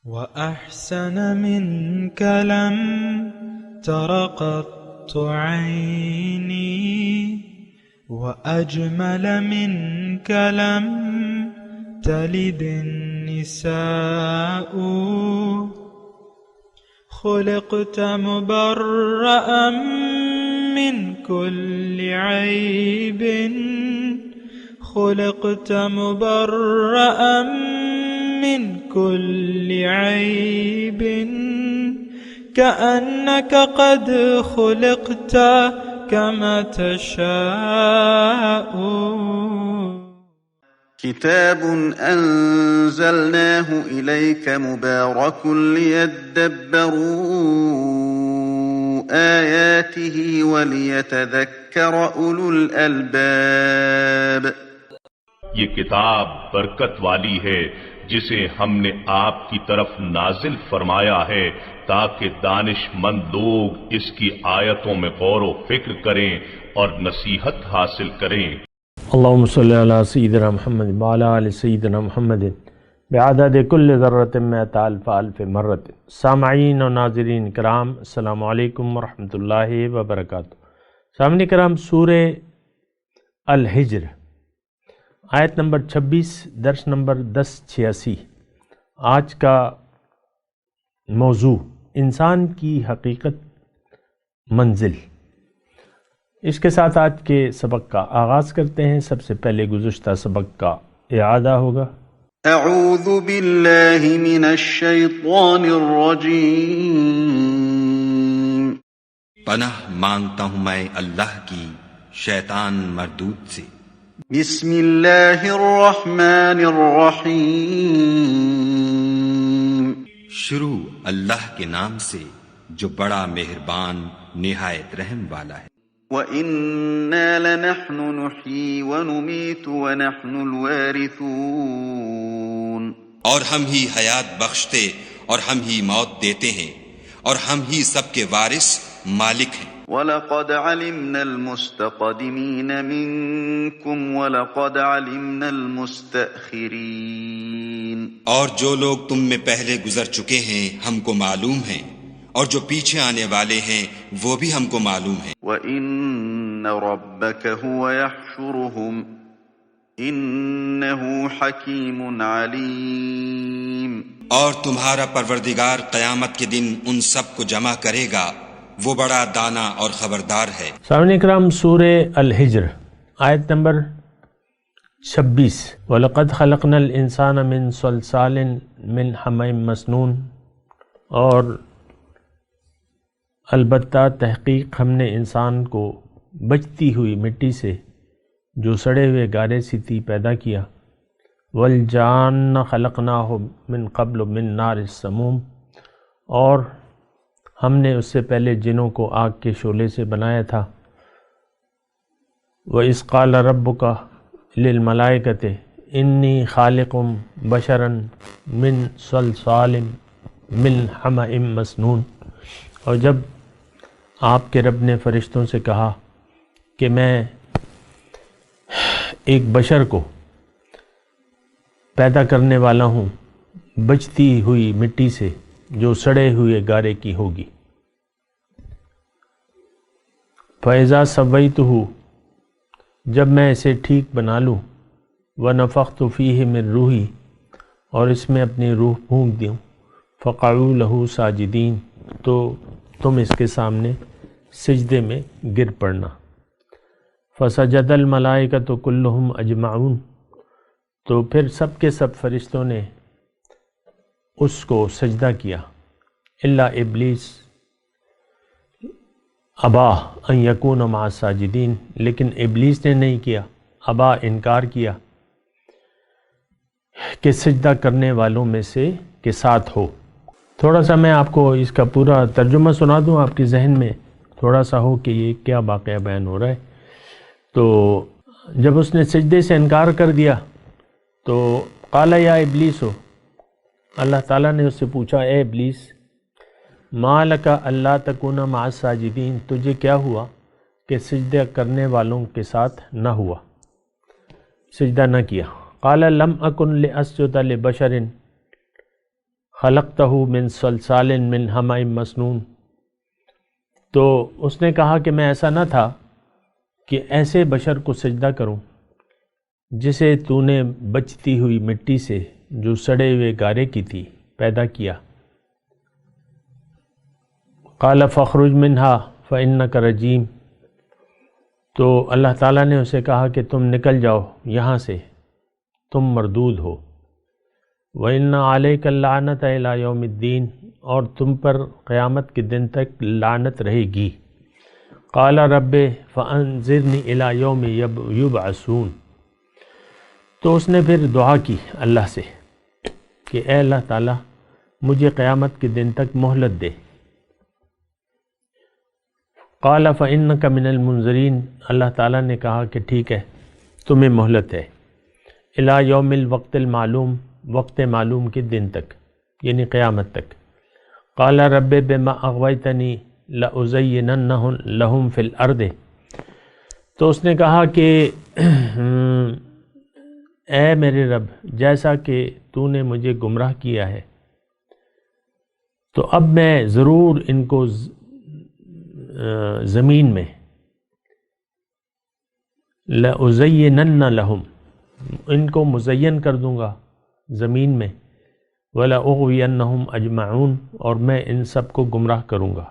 وأحسن منك لم تر قط عيني وأجمل منك لم تلد النساء خلقت مبرأ من كل عيب خلقت مبرأ من كل عيب كأنك قد خلقت كما تشاء كتاب أنزلناه إليك مبارك ليدبروا آياته وليتذكر أولو الألباب یہ کتاب برکت والی ہے جسے ہم نے آپ کی طرف نازل فرمایا ہے تاکہ دانش مند لوگ اس کی آیتوں میں غور و فکر کریں اور نصیحت حاصل کریں۔ اللہم صلی علی سیدنا محمد وعلی آل سیدنا محمد بعدد کل ذرۃ مئۃ الف الف مرۃ۔ سامعین و ناظرین کرام، السلام علیکم ورحمۃ اللہ وبرکاتہ۔ سامعین کرام، سورہ الحجر آیت نمبر 26، درس نمبر 1086۔ آج کا موضوع انسان کی حقیقت منزل۔ اس کے ساتھ آج کے سبق کا آغاز کرتے ہیں۔ سب سے پہلے گزشتہ سبق کا اعادہ ہوگا۔ اعوذ باللہ من الشیطان الرجیم، پناہ مانگتا ہوں میں اللہ کی شیطان مردود سے۔ بسم اللہ الرحمن الرحیم، شروع اللہ کے نام سے جو بڑا مہربان نہایت رحم والا ہے۔ وَإِنَّا لَنَحْنُ نُحْيِي وَنُمِيتُ وَنَحْنُ الْوَارِثُونَ، اور ہم ہی حیات بخشتے اور ہم ہی موت دیتے ہیں اور ہم ہی سب کے وارث مالک ہیں۔ وَلَقَدْ عَلِمْنَا الْمُسْتَقْدِمِينَ مِنْكُمْ وَلَقَدْ عَلِمْنَا الْمُسْتَأْخِرِينَ، اور جو لوگ تم میں پہلے گزر چکے ہیں ہم کو معلوم ہیں، اور جو پیچھے آنے والے ہیں وہ بھی ہم کو معلوم ہیں۔ وَإِنَّ رَبَّكَ هُوَ يَحْشُرُهُمْ إِنَّهُ حَكِيمٌ عَلِيمٌ، اور تمہارا پروردگار قیامت کے دن ان سب کو جمع کرے گا، وہ بڑا دانا اور خبردار ہے۔ سامعین کرام، سورہ الحجر آیت نمبر 26۔ وَلَقَدْ خَلَقْنَا الْإِنسَانَ مِنْ صَلْصَالٍ مِنْ حَمَإٍ مَسْنُونٍ، اور البتہ تحقیق ہم نے انسان کو بچتی ہوئی مٹی سے جو سڑے ہوئے گارے سی تھی پیدا کیا۔ وَالْجَانَّ خَلَقْنَاهُ مِنْ قَبْلُ مِنْ نَارِ السَّمُومِ، اور ہم نے اس سے پہلے جنوں کو آگ کے شعلے سے بنایا تھا۔ وَإِذْ قَالَ رَبُّكَ لِلْمَلَائِكَةِ إِنِّي خَالِقٌ بَشَرًا مِنْ صَلْصَالٍ مِنْ حَمَإٍ مَسْنُونٍ، اور جب آپ کے رب نے فرشتوں سے کہا کہ میں ایک بشر کو پیدا کرنے والا ہوں بچتی ہوئی مٹی سے جو سڑے ہوئے گارے کی ہوگی۔ فَإِذَا سَوَّيْتُهُ، جب میں اسے ٹھیک بنا لوں، وَنَفَخْتُ فِيهِ مِن رُوحِي، اور اس میں اپنی روح پھونک دوں، فَقَعُوا لَهُ سَاجِدِينَ، تو تم اس کے سامنے سجدے میں گر پڑنا۔ فَسَجَدَ الْمَلَائِكَةُ كُلُّهُمْ أَجْمَعُونَ، تو پھر سب کے سب فرشتوں نے اس کو سجدہ کیا، الا ابلیس ابا ان یکون مع الساجدین، لیکن ابلیس نے نہیں کیا، ابا انکار کیا کہ سجدہ کرنے والوں میں سے کے ساتھ ہو۔ تھوڑا سا میں آپ کو اس کا پورا ترجمہ سنا دوں، آپ کے ذہن میں تھوڑا سا ہو کہ یہ کیا واقعہ بیان ہو رہا ہے۔ تو جب اس نے سجدے سے انکار کر دیا تو قال یا ابلیس ہو، اللہ تعالیٰ نے اس سے پوچھا، اے ابلیس، ما لک اللہ تکون مع الساجدین، تجھے کیا ہوا کہ سجدہ کرنے والوں کے ساتھ نہ ہوا، سجدہ نہ کیا۔ قال لم اکن لاسجد لبشر خلقتہ من صلصال من حمأ مسنون، تو اس نے کہا کہ میں ایسا نہ تھا کہ ایسے بشر کو سجدہ کروں جسے تو نے بچتی ہوئی مٹی سے جو سڑے ہوئے گارے کی تھی پیدا کیا۔ قال فاخرج منہا فإنک رجیم، تو اللہ تعالیٰ نے اسے کہا کہ تم نکل جاؤ یہاں سے، تم مردود ہو۔ وَإِنَّ عَلَيْكَ اللَّعْنَةَ إِلَى يَوْمِ الدِّينِ، اور تم پر قیامت کے دن تک لعنت رہے گی۔ قال رب فانظرنی الی یوم یبعثون، تو اس نے پھر دعا کی اللہ سے کہ اے اللہ تعالیٰ مجھے قیامت کے دن تک مہلت دے۔ قال فإنک من المنظرین، اللہ تعالیٰ نے کہا کہ ٹھیک ہے تمہیں مہلت ہے، الی یوم الوقت المعلوم، وقت معلوم کے دن تک یعنی قیامت تک۔ قال رب بما اغویتنی لأزیننہ لہم فی الارض، تو اس نے کہا کہ اے میرے رب جیسا کہ تو نے مجھے گمراہ کیا ہے تو اب میں ضرور ان کو زمین میں لأزیننہ لہم، ان کو مزین کر دوں گا زمین میں، وَلَأُغْوِيَنَّهُمْ أَجْمَعُونَ، اور میں ان سب کو گمراہ کروں گا،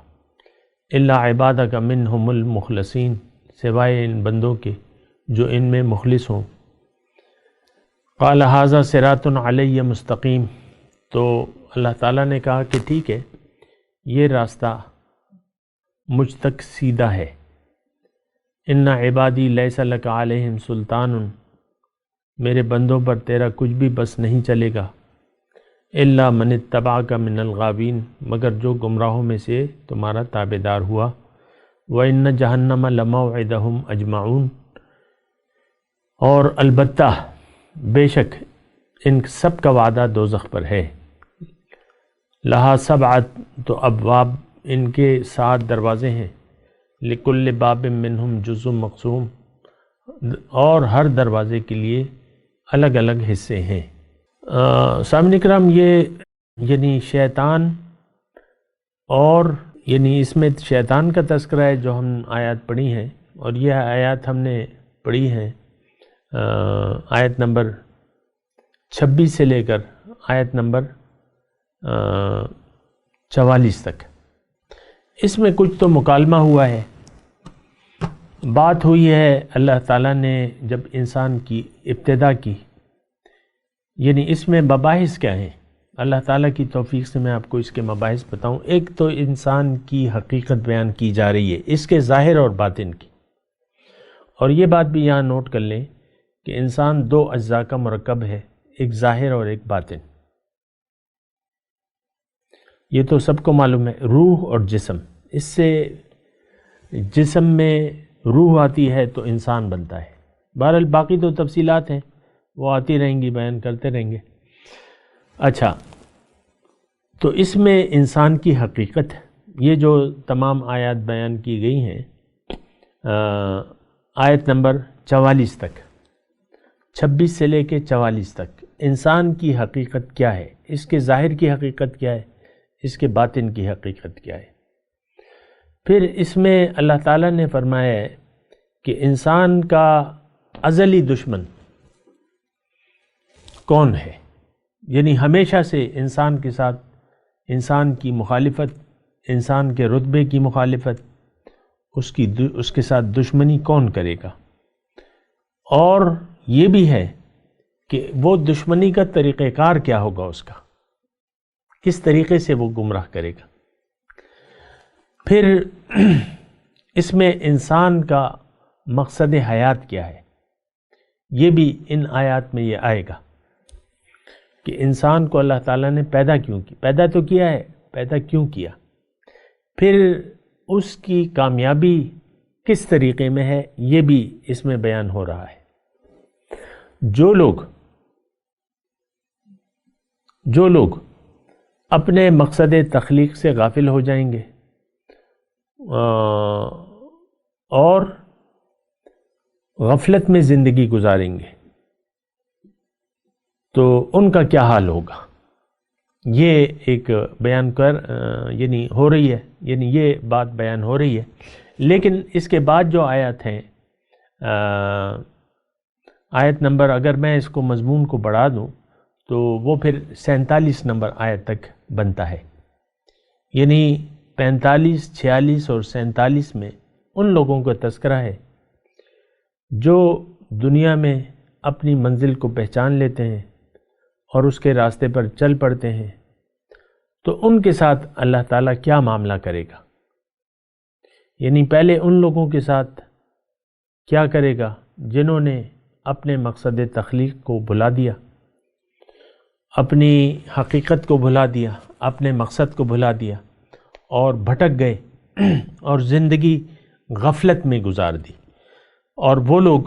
إِلَّا عِبَادَكَ مِنْهُمُ الْمُخْلَصِينَ، سوائے ان بندوں کے جو ان میں مخلص ہوں۔ قَالَ هَذَا صِرَاطٌ عَلَيَّ مُسْتَقِيمٌ، تو اللہ تعالیٰ نے کہا کہ ٹھیک ہے یہ راستہ مجھ تک سیدھا ہے۔ إِنَّ عِبَادِي لَيْسَ لَكَ عَلَيْهِمْ سُلْطَانٌ، میرے بندوں پر تیرا کچھ بھی بس نہیں چلے گا، الا من اتبعک من الغاوین، مگر جو گمراہوں میں سے تمہارا تابع دار ہوا۔ وَإِنَّ جَهَنَّمَ لَمَوْعِدُهُمْ أَجْمَعُونَ، اور البتہ بے شک ان سب کا وعدہ دوزخ پر ہے۔ لہا سبعۃ، تو ابواب ان کے 7 دروازے ہیں، لِكُلِّ بَابٍ مِّنْهُمْ جُزْءٌ مَقْسُوم، اور ہر دروازے کے لیے الگ الگ حصے ہیں۔ سامعین کرام، یہ یعنی شیطان، اور یعنی اس میں شیطان کا تذکرہ ہے جو ہم آیات پڑھی ہیں، اور یہ آیات ہم نے پڑھی ہیں آیت نمبر 26 سے لے کر آیت نمبر 44 تک۔ اس میں کچھ تو مکالمہ ہوا ہے، بات ہوئی ہے اللہ تعالیٰ نے جب انسان کی ابتدا کی، یعنی اس میں مباحث کیا ہیں، اللہ تعالیٰ کی توفیق سے میں آپ کو اس کے مباحث بتاؤں۔ ایک تو انسان کی حقیقت بیان کی جا رہی ہے، اس کے ظاہر اور باطن کی، اور یہ بات بھی یہاں نوٹ کر لیں کہ انسان 2 اجزاء کا مرکب ہے، ایک ظاہر اور ایک باطن۔ یہ تو سب کو معلوم ہے، روح اور جسم، اس سے جسم میں روح آتی ہے تو انسان بنتا ہے۔ بہرحال باقی تو تفصیلات ہیں، وہ آتی رہیں گی، بیان کرتے رہیں گے۔ اچھا، تو اس میں انسان کی حقیقت، یہ جو تمام آیات بیان کی گئی ہیں آیت نمبر 44 تک، 26 سے لے کے 44 تک، انسان کی حقیقت کیا ہے، اس کے ظاہر کی حقیقت کیا ہے، اس کے باطن کی حقیقت کیا ہے۔ پھر اس میں اللہ تعالیٰ نے فرمایا ہے کہ انسان کا ازلی دشمن کون ہے، یعنی ہمیشہ سے انسان کے ساتھ انسان کی مخالفت، انسان کے رتبے کی مخالفت، اس کے ساتھ دشمنی کون کرے گا، اور یہ بھی ہے کہ وہ دشمنی کا طریقہ کار کیا ہوگا، اس کا کس طریقے سے وہ گمراہ کرے گا۔ پھر اس میں انسان کا مقصد حیات کیا ہے، یہ بھی ان آیات میں یہ آئے گا کہ انسان کو اللہ تعالیٰ نے پیدا کیوں کی، پیدا تو کیا ہے، پیدا کیوں کیا، پھر اس کی کامیابی کس طریقے میں ہے، یہ بھی اس میں بیان ہو رہا ہے۔ جو لوگ اپنے مقصد تخلیق سے غافل ہو جائیں گے اور غفلت میں زندگی گزاریں گے تو ان کا کیا حال ہوگا، یہ ایک بیان یعنی ہو رہی ہے، یعنی یہ بات بیان ہو رہی ہے. لیکن اس کے بعد جو آیت ہیں، آیت نمبر، اگر میں اس کو مضمون کو بڑھا دوں تو وہ پھر 47 نمبر آیت تک بنتا ہے. یعنی 45، 46 اور 47 میں ان لوگوں کا تذکرہ ہے جو دنیا میں اپنی منزل کو پہچان لیتے ہیں اور اس کے راستے پر چل پڑتے ہیں، تو ان کے ساتھ اللہ تعالیٰ کیا معاملہ کرے گا. یعنی پہلے ان لوگوں کے ساتھ کیا کرے گا جنہوں نے اپنے مقصد تخلیق کو بھلا دیا، اپنی حقیقت کو بھلا دیا، اپنے مقصد کو بھلا دیا اور بھٹک گئے اور زندگی غفلت میں گزار دی. اور وہ لوگ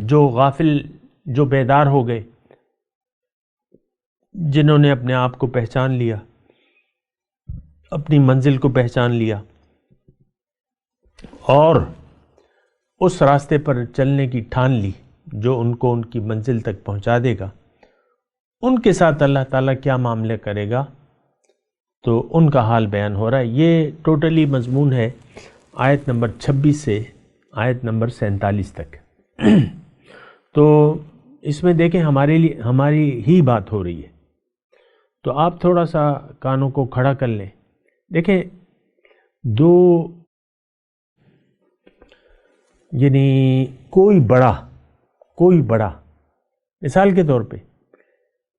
جو غافل، جو بیدار ہو گئے، جنہوں نے اپنے آپ کو پہچان لیا، اپنی منزل کو پہچان لیا اور اس راستے پر چلنے کی ٹھان لی جو ان کو ان کی منزل تک پہنچا دے گا، ان کے ساتھ اللہ تعالیٰ کیا معاملے کرے گا، تو ان کا حال بیان ہو رہا ہے. یہ ٹوٹلی مضمون ہے آیت نمبر 26 سے آیت نمبر 47 تک. تو اس میں دیکھیں ہماری ہی بات ہو رہی ہے، تو آپ تھوڑا سا کانوں کو کھڑا کر لیں. دیکھیں یعنی کوئی بڑا مثال کے طور پہ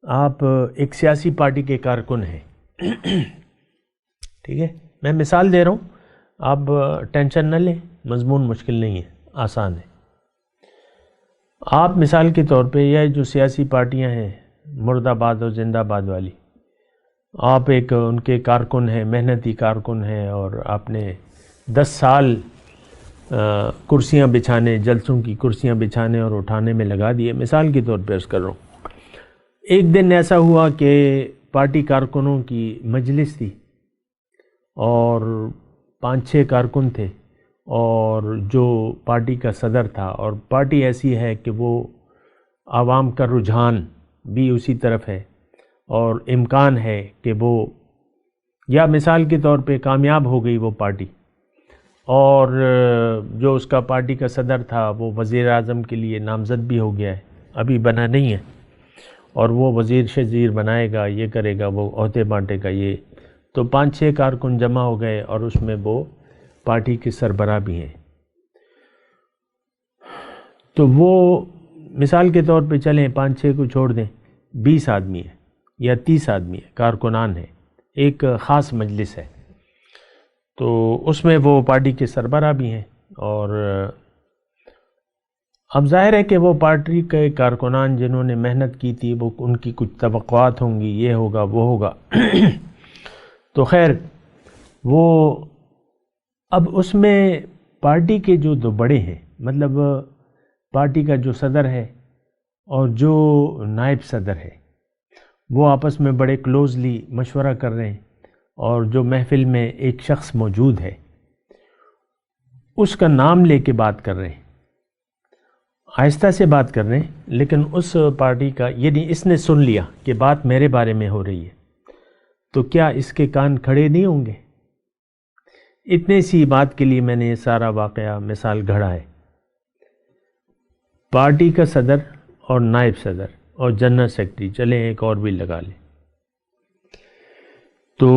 آپ ایک سیاسی پارٹی کے کارکن ہیں، ٹھیک ہے، میں مثال دے رہا ہوں، آپ ٹینشن نہ لیں، مضمون مشکل نہیں ہے، آسان ہے. آپ مثال کے طور پہ یہ جو سیاسی پارٹیاں ہیں مرد آباد اور زندہ آباد والی، آپ ایک ان کے کارکن ہیں، محنتی کارکن ہیں، اور آپ نے 10 سال کرسیاں بچھانے، جلسوں کی کرسیاں بچھانے اور اٹھانے میں لگا دیے. مثال کے طور پہ عرض کر رہا ہوں. ایک دن ایسا ہوا کہ پارٹی کارکنوں کی مجلس تھی اور 5-6 کارکن تھے، اور جو پارٹی کا صدر تھا، اور پارٹی ایسی ہے کہ وہ عوام کا رجحان بھی اسی طرف ہے، اور امکان ہے کہ وہ، یا مثال کے طور پہ کامیاب ہو گئی وہ پارٹی، اور جو اس کا پارٹی کا صدر تھا وہ وزیر اعظم کے لیے نامزد بھی ہو گیا ہے، ابھی بنا نہیں ہے، اور وہ وزیر شزیر بنائے گا، یہ کرے گا، وہ عہدے بانٹے گا. یہ تو 5-6 کارکن جمع ہو گئے اور اس میں وہ پارٹی کے سربراہ بھی ہیں. تو وہ مثال کے طور پہ چلیں 5-6 کو چھوڑ دیں، 20 آدمی ہے یا 30 آدمی ہے، کارکنان ہیں، ایک خاص مجلس ہے. تو اس میں وہ پارٹی کے سربراہ بھی ہیں، اور اب ظاہر ہے کہ وہ پارٹی کے کارکنان جنہوں نے محنت کی تھی، وہ ان کی کچھ توقعات ہوں گی، یہ ہوگا وہ ہوگا. تو خیر، وہ اب اس میں پارٹی کے جو 2 بڑے ہیں، مطلب پارٹی کا جو صدر ہے اور جو نائب صدر ہے، وہ آپس میں بڑے کلوزلی مشورہ کر رہے ہیں، اور جو محفل میں ایک شخص موجود ہے اس کا نام لے کے بات کر رہے ہیں، آہستہ سے بات کر رہے ہیں، لیکن اس پارٹی کا، یعنی اس نے سن لیا کہ بات میرے بارے میں ہو رہی ہے، تو کیا اس کے کان کھڑے نہیں ہوں گے؟ اتنے سی بات کے لیے میں نے یہ سارا واقعہ مثال گھڑا ہے. پارٹی کا صدر اور نائب صدر اور جنرل سیکرٹری، چلیں ایک اور بھی لگا لیں، تو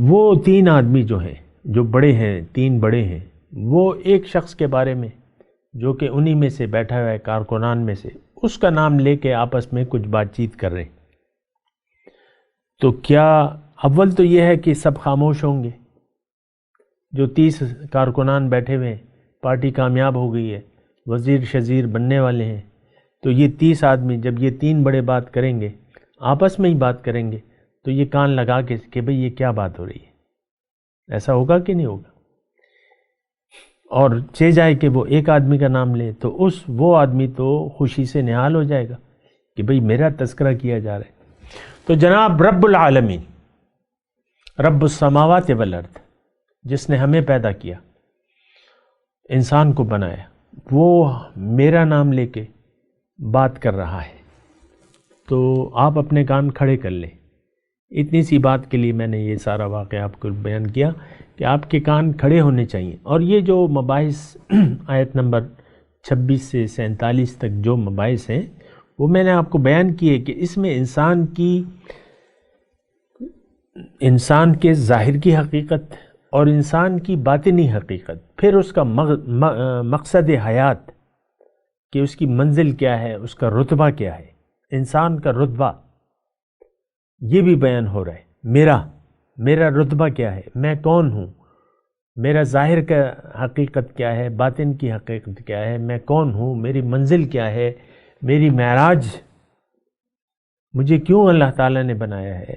وہ 3 آدمی جو ہیں، جو بڑے ہیں، 3 بڑے ہیں، وہ ایک شخص کے بارے میں جو کہ انہی میں سے بیٹھا ہوا ہے، کارکنان میں سے، اس کا نام لے کے آپس میں کچھ بات چیت کر رہے ہیں. تو کیا اول تو یہ ہے کہ سب خاموش ہوں گے، جو 30 کارکنان بیٹھے ہوئے ہیں، پارٹی کامیاب ہو گئی ہے، وزیر شزیر بننے والے ہیں، تو یہ 30 آدمی جب یہ 3 بڑے بات کریں گے، آپس میں ہی بات کریں گے، تو یہ کان لگا کے کہ بھئی یہ کیا بات ہو رہی ہے، ایسا ہوگا کہ نہیں ہوگا؟ اور چہ جائے کہ وہ ایک آدمی کا نام لے تو وہ آدمی تو خوشی سے نہال ہو جائے گا کہ بھئی میرا تذکرہ کیا جا رہا ہے. تو جناب رب العالمین، رب السماوات والارض، جس نے ہمیں پیدا کیا، انسان کو بنایا، وہ میرا نام لے کے بات کر رہا ہے. تو آپ اپنے کان کھڑے کر لیں اتنی سی بات کے لیے میں نے یہ سارا واقعہ آپ کو بیان کیا کہ آپ کے کان کھڑے ہونے چاہیے. اور یہ جو مباحث آیت نمبر 26 سے 47 تک جو مباحث ہیں وہ میں نے آپ کو بیان کیے کہ اس میں انسان کے ظاہر کی حقیقت اور انسان کی باطنی حقیقت، پھر اس کا مقصد حیات کہ اس کی منزل کیا ہے، اس کا رتبہ کیا ہے، انسان کا رتبہ یہ بھی بیان ہو رہا ہے. میرا رتبہ کیا ہے، میں کون ہوں، میرا ظاہر کا حقیقت کیا ہے، باطن کی حقیقت کیا ہے، میں کون ہوں، میری منزل کیا ہے، میری معراج، مجھے کیوں اللہ تعالیٰ نے بنایا ہے،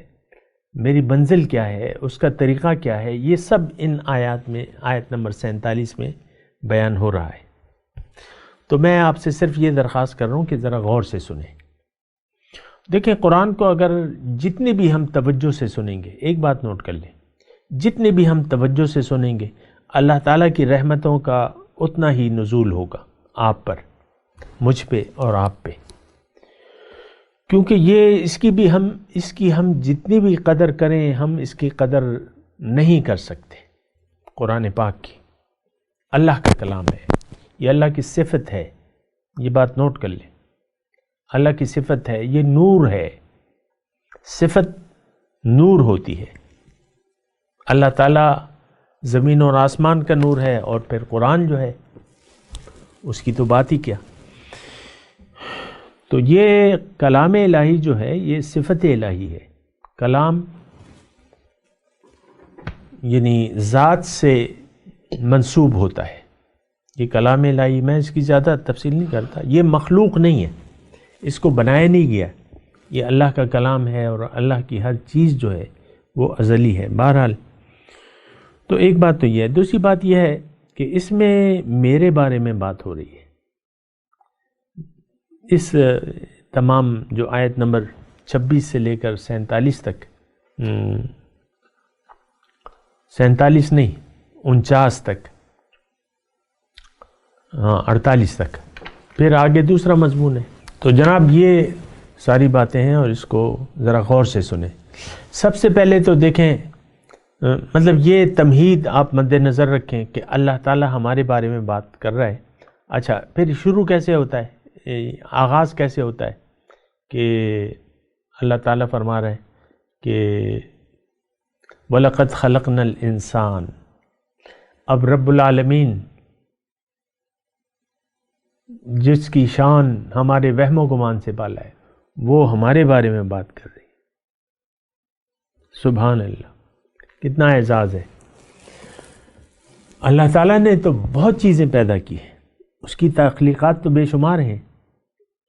میری منزل کیا ہے، اس کا طریقہ کیا ہے، یہ سب ان آیات میں آیت نمبر 47 میں بیان ہو رہا ہے. تو میں آپ سے صرف یہ درخواست کر رہا ہوں کہ ذرا غور سے سنیں. دیکھیں قرآن کو اگر جتنے بھی ہم توجہ سے سنیں گے، ایک بات نوٹ کر لیں، جتنے بھی ہم توجہ سے سنیں گے اللہ تعالیٰ کی رحمتوں کا اتنا ہی نزول ہوگا آپ پر، مجھ پہ اور آپ پہ. کیونکہ یہ اس کی ہم جتنی بھی قدر کریں ہم اس کی قدر نہیں کر سکتے. قرآن پاک کی اللہ کا کلام ہے، یہ اللہ کی صفت ہے، یہ بات نوٹ کر لیں. اللہ کی صفت ہے، یہ نور ہے، صفت نور ہوتی ہے. اللہ تعالیٰ زمین اور آسمان کا نور ہے، اور پھر قرآن جو ہے اس کی تو بات ہی کیا. تو یہ کلام الہی جو ہے یہ صفت الہی ہے. کلام یعنی ذات سے منسوب ہوتا ہے. یہ کلام الہی، میں اس کی زیادہ تفصیل نہیں کرتا، یہ مخلوق نہیں ہے، اس کو بنایا نہیں گیا، یہ اللہ کا کلام ہے، اور اللہ کی ہر چیز جو ہے وہ ازلی ہے. بہرحال تو ایک بات تو یہ ہے. دوسری بات یہ ہے کہ اس میں میرے بارے میں بات ہو رہی ہے. اس تمام جو آیت نمبر 26 سے لے کر 47 تک، 47 نہیں 49 تک، 48 تک، پھر آگے دوسرا مضمون ہے. تو جناب یہ ساری باتیں ہیں اور اس کو ذرا غور سے سنیں. سب سے پہلے تو دیکھیں، مطلب یہ تمہید آپ مد نظر رکھیں کہ اللہ تعالیٰ ہمارے بارے میں بات کر رہا ہے. اچھا پھر شروع کیسے ہوتا ہے، آغاز کیسے ہوتا ہے کہ اللہ تعالیٰ فرما رہا ہے کہ وَلَقَدْ خَلَقْنَا الْإِنسَانَ. اب رب العالمین جس کی شان ہمارے وہم و گمان سے بالا ہے وہ ہمارے بارے میں بات کر رہی ہے. سبحان اللہ، کتنا اعزاز ہے. اللہ تعالیٰ نے تو بہت چیزیں پیدا کی ہیں، اس کی تخلیقات تو بے شمار ہیں،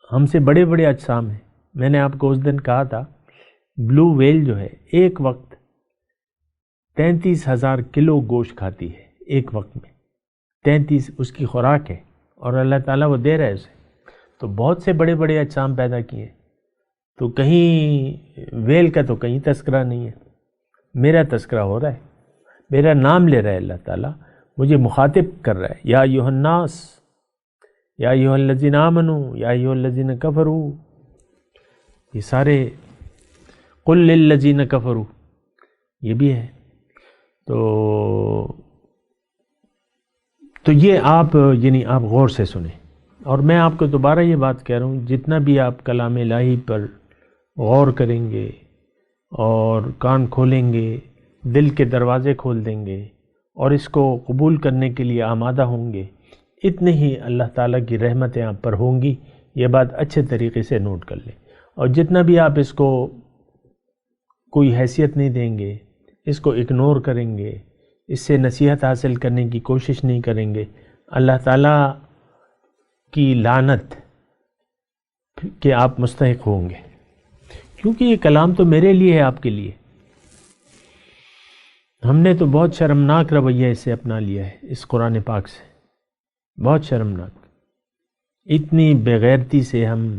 ہم سے بڑے بڑے اجسام ہیں. میں نے آپ کو اس دن کہا تھا بلو ویل جو ہے ایک وقت 33,000 کلو گوشت کھاتی ہے، ایک وقت میں 33 اس کی خوراک ہے، اور اللہ تعالیٰ وہ دے رہا ہے اسے. تو بہت سے بڑے بڑے اجسام پیدا کیے، تو کہیں ویل کا تو کہیں تذکرہ نہیں ہے. میرا تذکرہ ہو رہا ہے، میرا نام لے رہا ہے اللہ تعالیٰ، مجھے مخاطب کر رہا ہے. یا ایھا الناس، یا ایھا الذین آمنوا، یا ایھا الذین کفروا، یہ سارے قل للذین کفروا یہ بھی ہے. تو یہ آپ یعنی آپ غور سے سنیں. اور میں آپ کو دوبارہ یہ بات کہہ رہا ہوں، جتنا بھی آپ کلام الہی پر غور کریں گے اور کان کھولیں گے، دل کے دروازے کھول دیں گے اور اس کو قبول کرنے کے لیے آمادہ ہوں گے، اتنے ہی اللہ تعالیٰ کی رحمتیں آپ پر ہوں گی. یہ بات اچھے طریقے سے نوٹ کر لیں. اور جتنا بھی آپ اس کو کوئی حیثیت نہیں دیں گے، اس کو اگنور کریں گے، اس سے نصیحت حاصل کرنے کی کوشش نہیں کریں گے، اللہ تعالیٰ کی لعنت کہ آپ مستحق ہوں گے. کیونکہ یہ کلام تو میرے لیے ہے، آپ کے لیے. ہم نے تو بہت شرمناک رویہ اس سے اپنا لیا ہے، اس قرآن پاک سے، بہت شرمناک. اتنی بےغیرتی سے ہم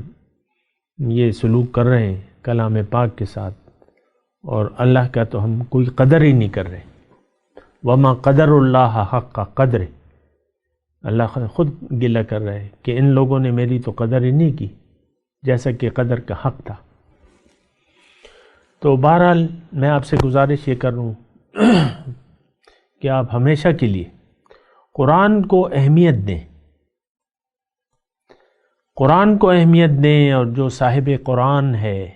یہ سلوک کر رہے ہیں کلام پاک کے ساتھ، اور اللہ کا تو ہم کوئی قدر ہی نہیں کر رہے. وما قدر اللہ حق قدر، اللہ خود گلہ کر رہا ہے کہ ان لوگوں نے میری تو قدر ہی نہیں کی جیسا کہ قدر کا حق تھا. تو بہرحال میں آپ سے گزارش یہ کر رہا ہوں کہ آپ ہمیشہ کے لیے قرآن کو اہمیت دیں، قرآن کو اہمیت دیں، اور جو صاحب قرآن ہے،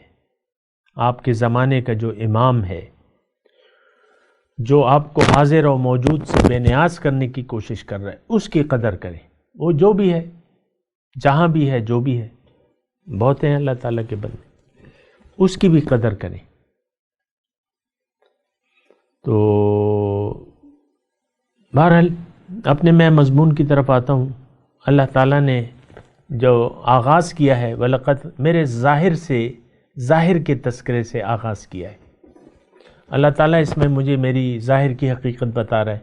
آپ کے زمانے کا جو امام ہے، جو آپ کو حاضر و موجود سے بے نیاز کرنے کی کوشش کر رہا ہے، اس کی قدر کریں۔ وہ جو بھی ہے، جہاں بھی ہے، جو بھی ہے، بہت ہیں اللہ تعالیٰ کے بندے، اس کی بھی قدر کریں۔ تو بہرحال اپنے میں مضمون کی طرف آتا ہوں۔ اللہ تعالیٰ نے جو آغاز کیا ہے، وَلَقَدْ، میرے ظاہر کے تذکرے سے آغاز کیا ہے۔ اللہ تعالیٰ اس میں مجھے میری ظاہر کی حقیقت بتا رہا ہے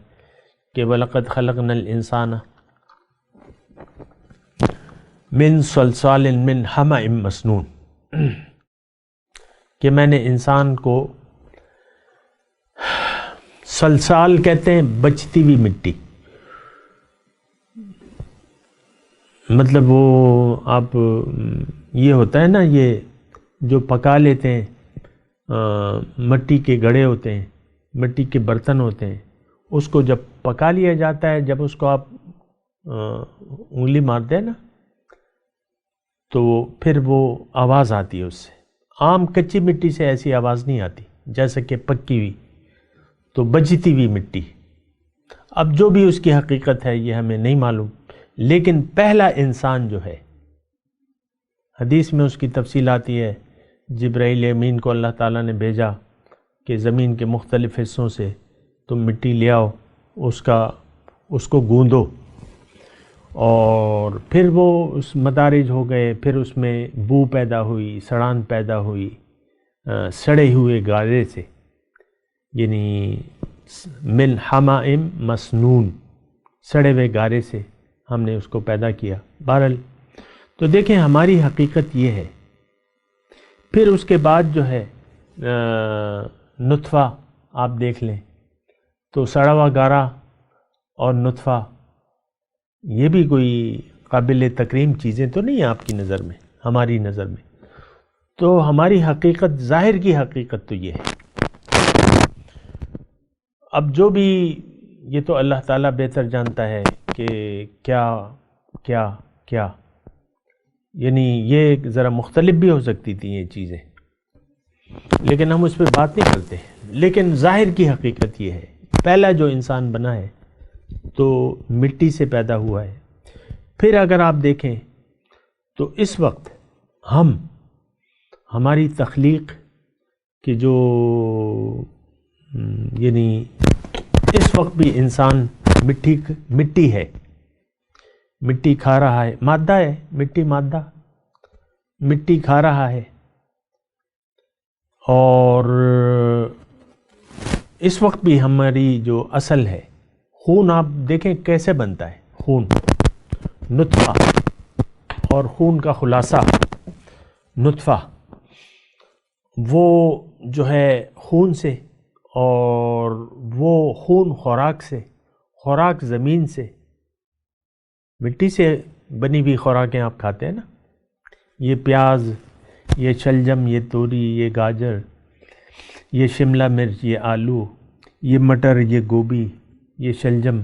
کہ وَلَقَدْ خَلَقْنَا الْإِنسَانَ مِنْ صَلْصَالٍ مِنْ حَمَإٍ مَسْنُونٍ، کہ میں نے انسان کو، سلسال کہتے ہیں بچتی ہوئی مٹی، مطلب وہ آپ یہ ہوتا ہے نا، یہ جو پکا لیتے ہیں، مٹی کے گڑھے ہوتے ہیں، مٹی کے برتن ہوتے ہیں، اس کو جب پکا لیا جاتا ہے، جب اس کو آپ انگلی مارتے ہیں نا، تو پھر وہ آواز آتی ہے اس سے۔ عام کچی مٹی سے ایسی آواز نہیں آتی، جیسے کہ پکی ہوئی، تو بچتی ہوئی مٹی۔ اب جو بھی اس کی حقیقت ہے یہ ہمیں نہیں معلوم، لیکن پہلا انسان جو ہے، حدیث میں اس کی تفصیل آتی ہے، جبرائیل امین کو اللہ تعالیٰ نے بھیجا کہ زمین کے مختلف حصوں سے تم مٹی لے آؤ، اس کو گوندو، اور پھر وہ اس مدارج ہو گئے، پھر اس میں بو پیدا ہوئی، سڑان پیدا ہوئی، سڑے ہوئے گارے سے، یعنی من حماء مسنون، سڑے ہوئے گارے سے ہم نے اس کو پیدا کیا۔ بہرحال تو دیکھیں ہماری حقیقت یہ ہے۔ پھر اس کے بعد جو ہے نطفہ آپ دیکھ لیں، تو سڑا ہوا گارا اور نطفہ، یہ بھی کوئی قابل تکریم چیزیں تو نہیں ہیں آپ کی نظر میں، ہماری نظر میں۔ تو ہماری حقیقت، ظاہر کی حقیقت تو یہ ہے۔ اب جو بھی، یہ تو اللہ تعالیٰ بہتر جانتا ہے کہ کیا کیا کیا، یعنی یہ ذرا مختلف بھی ہو سکتی تھی یہ چیزیں، لیکن ہم اس پہ بات نہیں کرتے۔ لیکن ظاہر کی حقیقت یہ ہے، پہلا جو انسان بنا ہے تو مٹی سے پیدا ہوا ہے۔ پھر اگر آپ دیکھیں تو اس وقت ہماری تخلیق کی جو، یعنی اس وقت بھی انسان مٹی ہے، مٹی کھا رہا ہے، مادہ ہے، مادہ مٹی کھا رہا ہے، اور اس وقت بھی ہماری جو اصل ہے، خون آپ دیکھیں کیسے بنتا ہے، خون، نطفہ، اور خون کا خلاصہ نطفہ، وہ جو ہے خون سے، اور وہ خون خوراک سے، خوراک زمین سے، مٹی سے بنی ہوئی خوراکیں آپ کھاتے ہیں نا، یہ پیاز، یہ شلجم، یہ توری، یہ گاجر، یہ شملہ مرچ، یہ آلو، یہ مٹر، یہ گوبھی، یہ شلجم،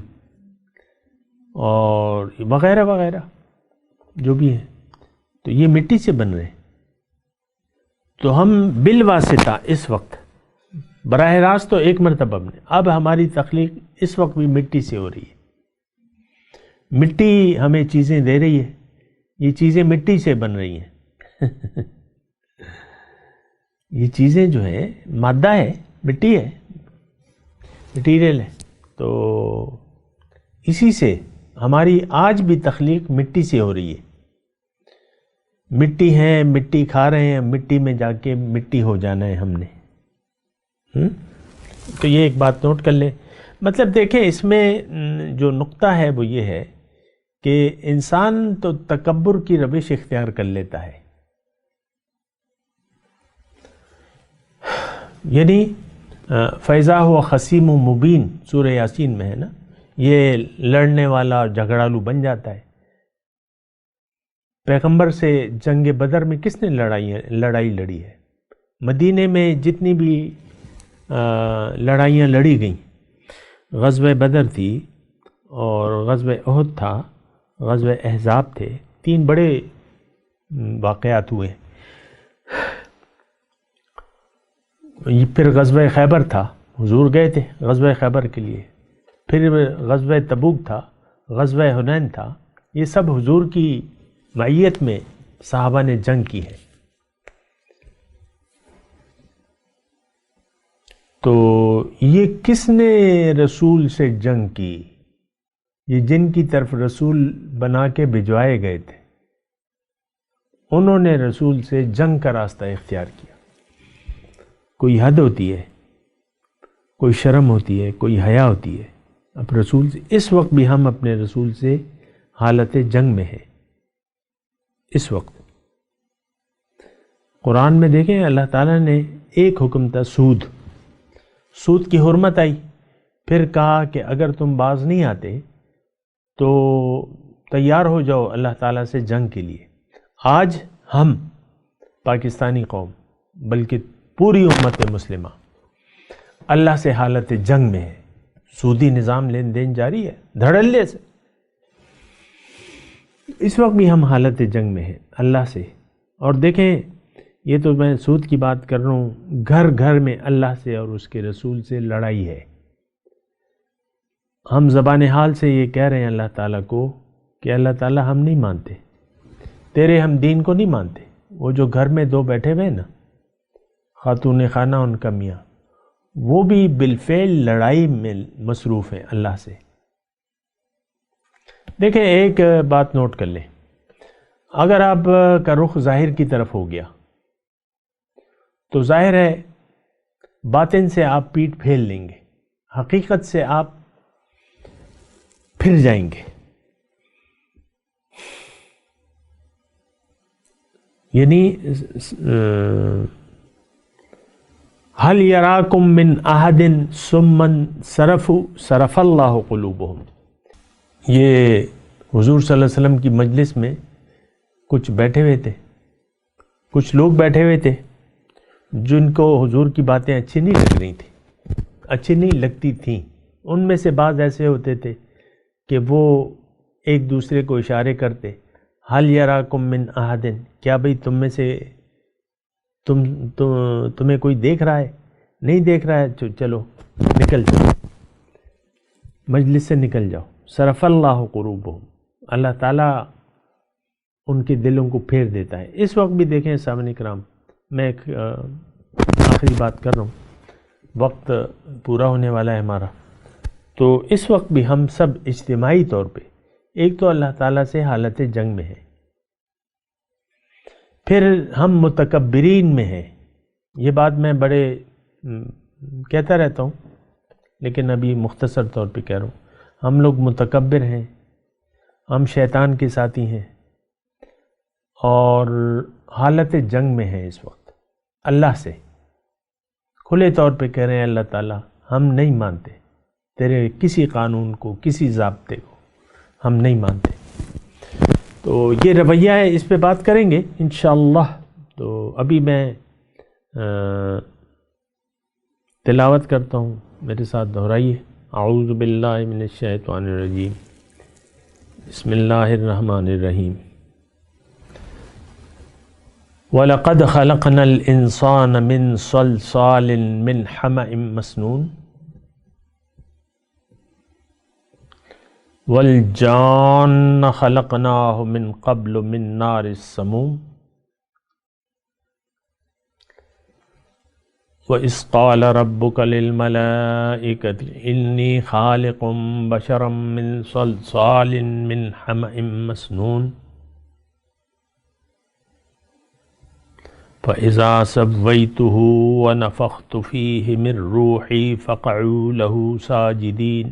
اور وغیرہ وغیرہ جو بھی ہے، تو یہ مٹی سے بن رہے ہیں۔ تو ہم بالواسطہ اس وقت براہ راست تو ایک مرتبہ بنے، اب ہماری تخلیق اس وقت بھی مٹی سے ہو رہی ہے۔ مٹی ہمیں چیزیں دے رہی ہے، یہ چیزیں مٹی سے بن رہی ہیں یہ چیزیں جو ہے مادہ ہے، مٹی ہے، مٹیریل ہے۔ تو اسی سے ہماری آج بھی تخلیق مٹی سے ہو رہی ہے۔ مٹی ہے، مٹی کھا رہے ہیں، مٹی میں جا کے مٹی ہو جانا ہے ہم نے۔ تو یہ ایک بات نوٹ کر لیں۔ مطلب دیکھیں اس میں جو نقطہ ہے وہ یہ ہے کہ انسان تو تکبر کی روش اختیار کر لیتا ہے، یعنی فیضا ہوا خصیم و مبین، سورہ یاسین میں ہے نا، یہ لڑنے والا اور جھگڑالو بن جاتا ہے۔ پیغمبر سے جنگ بدر میں کس نے لڑائی لڑی ہے؟ مدینے میں جتنی بھی لڑائیاں لڑی گئیں، غزوہ بدر تھی اور غزوہ احد تھا، غزوہ احزاب تھے، 3 بڑے واقعات ہوئے۔ پھر غزوہ خیبر تھا، حضور گئے تھے غزوہ خیبر کے لیے، پھر غزوہ تبوک تھا، غزوہ حنین تھا، یہ سب حضور کی معیت میں صحابہ نے جنگ کی ہے۔ تو یہ کس نے رسول سے جنگ کی؟ یہ جن کی طرف رسول بنا کے بھجوائے گئے تھے، انہوں نے رسول سے جنگ کا راستہ اختیار کیا۔ کوئی حد ہوتی ہے، کوئی شرم ہوتی ہے، کوئی حیا ہوتی ہے اب رسول سے۔ اس وقت بھی ہم اپنے رسول سے حالت جنگ میں ہیں۔ اس وقت قرآن میں دیکھیں اللہ تعالیٰ نے ایک حکم تھا، سود کی حرمت آئی، پھر کہا کہ اگر تم باز نہیں آتے تو تیار ہو جاؤ اللہ تعالیٰ سے جنگ کے لیے۔ آج ہم پاکستانی قوم بلکہ پوری امت مسلمہ اللہ سے حالت جنگ میں ہے۔ سودی نظام لین دین جاری ہے دھڑلے سے، اس وقت بھی ہم حالت جنگ میں ہیں اللہ سے۔ اور دیکھیں یہ تو میں سود کی بات کر رہا ہوں، گھر گھر میں اللہ سے اور اس کے رسول سے لڑائی ہے۔ ہم زبان حال سے یہ کہہ رہے ہیں اللہ تعالیٰ کو کہ اللہ تعالیٰ ہم نہیں مانتے تیرے، ہم دین کو نہیں مانتے۔ وہ جو گھر میں 2 بیٹھے ہوئے نا، خاتون خانہ ان کا میاں، وہ بھی بالفعل لڑائی میں مصروف ہیں اللہ سے۔ دیکھیں ایک بات نوٹ کر لیں، اگر آپ کا رخ ظاہر کی طرف ہو گیا تو ظاہر ہے باطن سے آپ پیٹ پھیل لیں گے، حقیقت سے آپ پھر جائیں گے۔ یعنی هل یراکم من احد ثم صرف اللہ قلوبہم۔ یہ حضور صلی اللہ علیہ وسلم کی مجلس میں کچھ بیٹھے ہوئے تھے، کچھ لوگ بیٹھے ہوئے تھے جن کو حضور کی باتیں اچھی نہیں لگ رہی تھیں، اچھی نہیں لگتی تھیں۔ ان میں سے بعض ایسے ہوتے تھے کہ وہ ایک دوسرے کو اشارے کرتے، حل یراکم من احد، کیا بھئی تم میں سے تمہیں کوئی دیکھ رہا ہے؟ نہیں دیکھ رہا ہے، چلو نکل جاؤ، مجلس سے نکل جاؤ۔ صرف اللہ قلوبہم، اللہ تعالیٰ ان کے دلوں کو پھیر دیتا ہے۔ اس وقت بھی دیکھیں سامعین کرام، میں ایک آخری بات کر رہا ہوں، وقت پورا ہونے والا ہے ہمارا۔ تو اس وقت بھی ہم سب اجتماعی طور پہ ایک تو اللہ تعالیٰ سے حالت جنگ میں ہیں، پھر ہم متکبرین میں ہیں۔ یہ بات میں بڑے کہتا رہتا ہوں لیکن ابھی مختصر طور پہ کہہ رہا ہوں، ہم لوگ متکبر ہیں، ہم شیطان کے ساتھی ہیں اور حالت جنگ میں ہیں اس وقت اللہ سے۔ کھلے طور پہ کہہ رہے ہیں اللہ تعالیٰ ہم نہیں مانتے تیرے کسی قانون کو، کسی ضابطے کو ہم نہیں مانتے۔ تو یہ رویہ ہے، اس پہ بات کریں گے انشاءاللہ۔ تو ابھی میں تلاوت کرتا ہوں، میرے ساتھ دہرائیے۔ اعوذ باللہ من الشیطان الرجیم، بسم اللہ الرحمن الرحیم۔ وَلَقَدْ خَلَقْنَا الْإِنسَانَ مِنْ صَلْصَالٍ مِنْ حَمَإٍ مَسْنُونٍ وَالْجَانَّ خَلَقْنَاهُ مِنْ قَبْلُ مِنْ نَارِ السَّمُومِ وَإِذْ قَالَ رَبُّكَ لِلْمَلَائِكَةِ إِنِّي خَالِقٌ بَشَرًا مِنْ صَلْصَالٍ مِنْ حَمَإٍ مَسْنُونٍ فَإِذَا سَوَّيْتُهُ وَنَفَخْتُ فِيهِ مِنْ رُوحِي فَقَعُوا لَهُ سَاجِدِينَ۔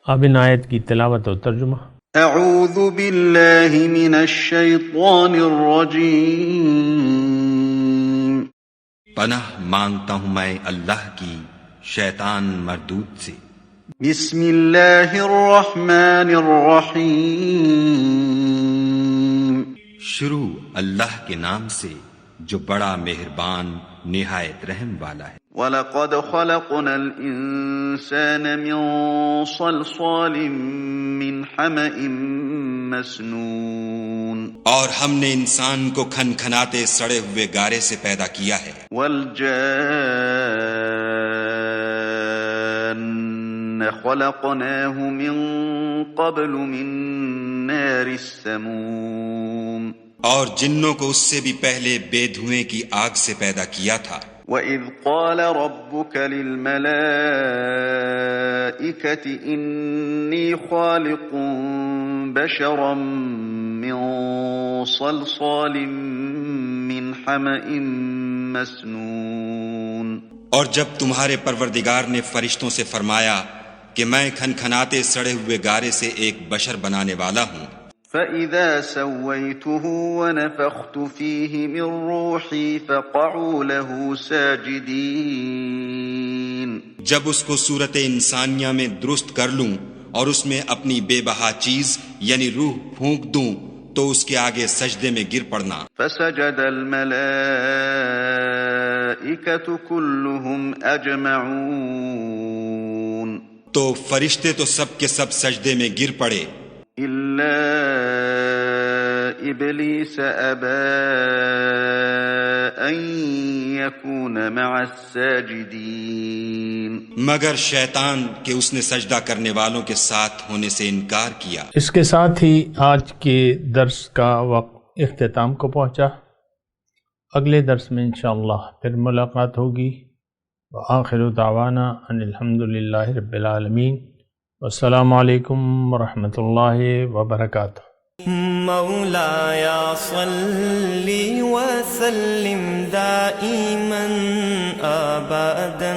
اب ان آیت کی تلاوت اور ترجمہ۔ اعوذ باللہ من الشیطان الرجیم۔ پناہ مانگتا ہوں میں اللہ کی شیطان مردود سے۔ بسم اللہ الرحمن الرحیم۔ شروع اللہ کے نام سے جو بڑا مہربان نہایت رحم والا ہے۔ وَلَقَدْ خَلَقْنَا الْإِنسَانَ مِنْ صَلْصَالٍ مِّنْ حَمَإٍ مسنون، اور ہم نے انسان کو کھنکھناتے سڑے ہوئے گارے سے پیدا کیا ہے۔ وَالْجَانَّ خَلَقْنَاهُ مِنْ قَبْلُ مِنْ نَارِ السَّمُومِ، اور جنوں کو اس سے بھی پہلے بے دھوئیں کی آگ سے پیدا کیا تھا۔ وَإِذْ قَالَ رَبُّكَ لِلْمَلَائِكَةِ إِنِّي خَالِقٌ بَشَرًا مِّن صَلْصَالٍ مِّنْ حَمَإٍ مسنون، اور جب تمہارے پروردگار نے فرشتوں سے فرمایا کہ میں کھنکھناتے سڑے ہوئے گارے سے ایک بشر بنانے والا ہوں، فَإِذَا سَوَّيْتُهُ وَنَفَخْتُ فِيهِ مِن رُّوحِي فَقَعُوا لَهُ سَاجِدِينَ، جب اس کو صورت انسانیہ میں درست کر لوں اور اس میں اپنی بے بہا چیز یعنی روح پھونک دوں تو اس کے آگے سجدے میں گر پڑنا۔ فَسَجَدَ الْمَلَائِكَةُ كُلُّهُمْ أَجْمَعُونَ، تو فرشتے تو سب کے سب سجدے میں گر پڑے إِلَّا إِبْلِيسَ أَبَى أَن يَكُونَ مَعَ السَّاجِدِينَ، مگر شیطان کہ اس نے سجدہ کرنے والوں کے ساتھ ہونے سے انکار کیا۔ اس کے ساتھ ہی آج کے درس کا وقت اختتام کو پہنچا۔ اگلے درس میں انشاءاللہ پھر ملاقات ہوگی۔ وآخر دعوانا ان الحمدللہ رب العالمین، والسلام علیکم ورحمۃ اللہ وبرکاتہ۔ مولایا صلی وسلم دائما ابدا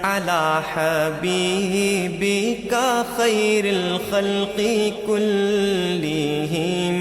علی حبیبک خیر الخلق کلہم۔